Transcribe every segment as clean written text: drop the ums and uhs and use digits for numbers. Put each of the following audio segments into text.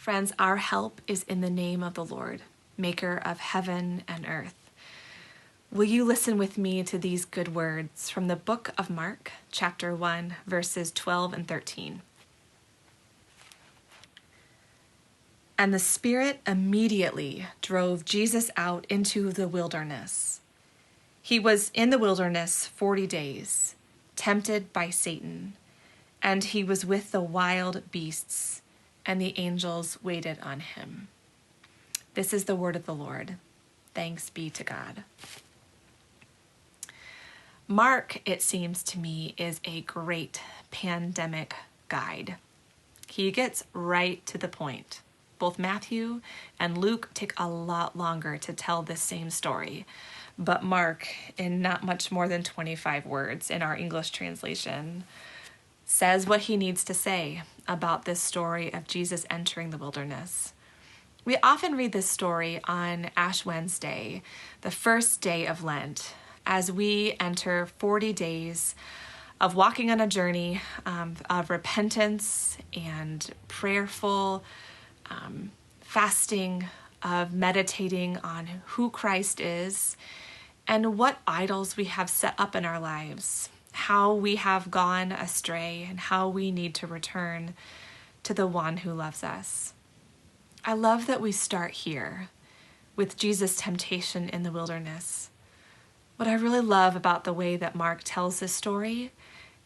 Friends, our help is in the name of the Lord, maker of heaven and earth. Will you listen with me to these good words from the book of Mark, chapter 1, verses 12 and 13. And the Spirit immediately drove Jesus out into the wilderness. He was in the wilderness 40 days, tempted by Satan, and he was with the wild beasts, and the angels waited on him. This is the word of the Lord. Thanks be to God. Mark, it seems to me, is a great pandemic guide. He gets right to the point. Both Matthew and Luke take a lot longer to tell this same story, but Mark, in not much more than 25 words in our English translation, says what he needs to say about this story of Jesus entering the wilderness. We often read this story on Ash Wednesday, the first day of Lent, as we enter 40 days of walking on a journey of repentance and prayerful fasting, of meditating on who Christ is and what idols we have set up in our lives, how we have gone astray, and how we need to return to the one who loves us. I love that we start here with Jesus' temptation in the wilderness. What I really love about the way that Mark tells this story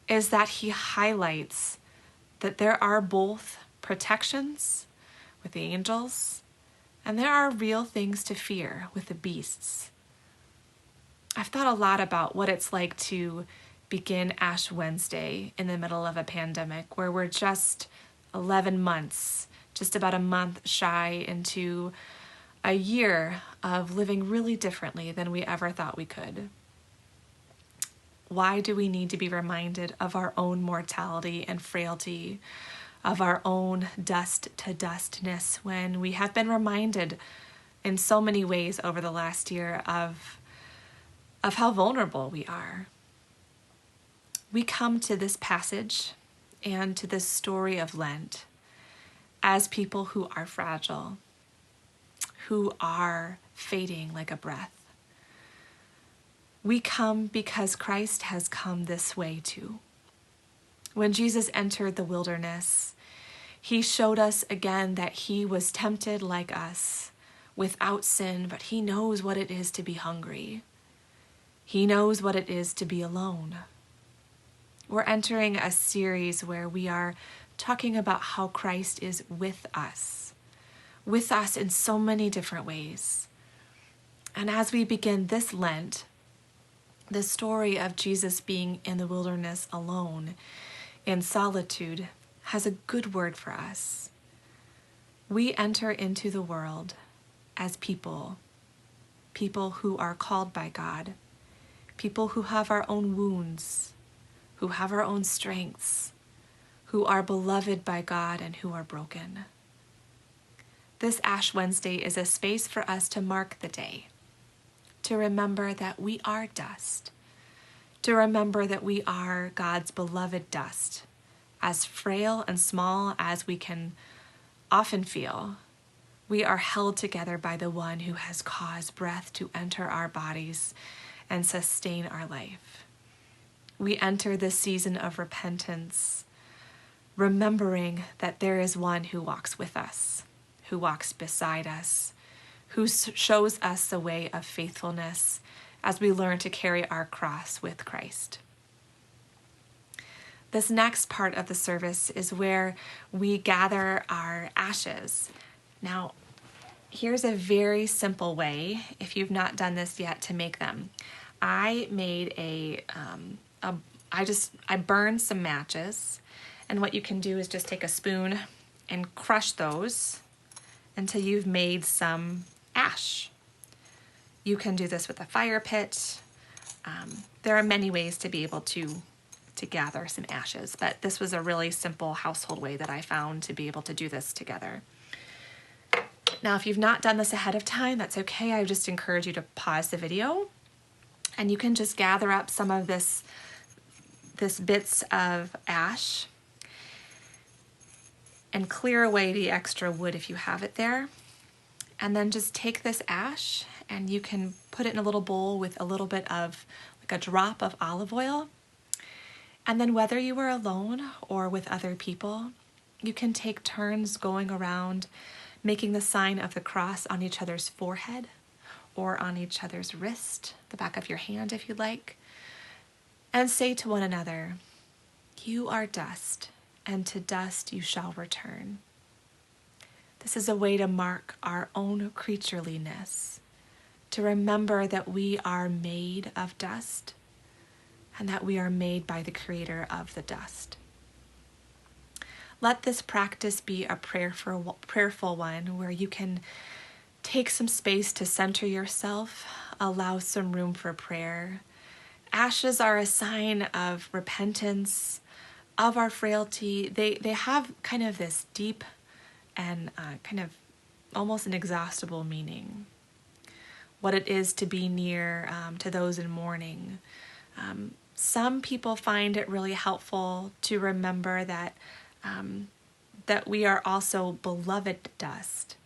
is that he highlights that there are both protections with the angels and there are real things to fear with the beasts. I've thought a lot about what it's like to begin Ash Wednesday in the middle of a pandemic where we're just 11 months, just about a month shy into a year of living really differently than we ever thought we could. Why do we need to be reminded of our own mortality and frailty, of our own dust to dustness, when we have been reminded in so many ways over the last year of how vulnerable we are? We come to this passage and to this story of Lent as people who are fragile, who are fading like a breath. We come because Christ has come this way too. When Jesus entered the wilderness, he showed us again that he was tempted like us, without sin, but he knows what it is to be hungry. He knows what it is to be alone. We're entering a series where we are talking about how Christ is with us in so many different ways. And as we begin this Lent, the story of Jesus being in the wilderness alone, in solitude, has a good word for us. We enter into the world as people who are called by God, people who have our own wounds, who have our own strengths, who are beloved by God and who are broken. This Ash Wednesday is a space for us to mark the day, to remember that we are dust, to remember that we are God's beloved dust, as frail and small as we can often feel. We are held together by the one who has caused breath to enter our bodies and sustain our life. We enter this season of repentance, remembering that there is one who walks with us, who walks beside us, who shows us the way of faithfulness as we learn to carry our cross with Christ. This next part of the service is where we gather our ashes. Now, here's a very simple way, if you've not done this yet, to make them. I made I burned some matches, and what you can do is just take a spoon and crush those until you've made some ash. You can do this with a fire pit. There are many ways to be able to gather some ashes, but this was a really simple household way that I found to be able to do this together. Now, if you've not done this ahead of time, that's okay. I just encourage you to pause the video and you can just gather up some of this bits of ash. and clear away the extra wood if you have it there. And then just take this ash and you can put it in a little bowl with a little bit of, like a drop of olive oil. And then whether you are alone or with other people, you can take turns going around making the sign of the cross on each other's forehead or on each other's wrist, the back of your hand if you'd like, and say to one another, "You are dust, and to dust you shall return." This is a way to mark our own creatureliness, to remember that we are made of dust and that we are made by the Creator of the dust. Let this practice be a prayerful one where you can take some space to center yourself, allow some room for prayer. Ashes are a sign of repentance, of our frailty. They have kind of this deep and kind of almost inexhaustible meaning. What it is to be near to those in mourning. Some people find it really helpful to remember that we are also beloved dust.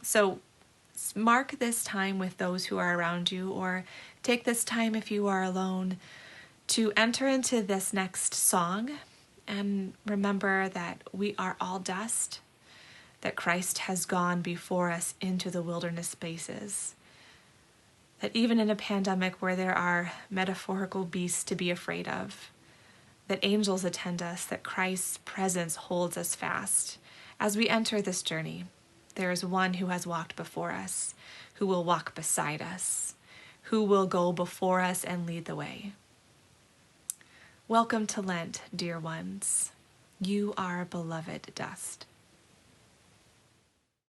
So mark this time with those who are around you, or take this time if you are alone to enter into this next song and remember that we are all dust, that Christ has gone before us into the wilderness spaces, that even in a pandemic where there are metaphorical beasts to be afraid of, that angels attend us, that Christ's presence holds us fast. As we enter this journey, there is one who has walked before us, who will walk beside us, who will go before us and lead the way. Welcome to Lent, dear ones. You are beloved dust.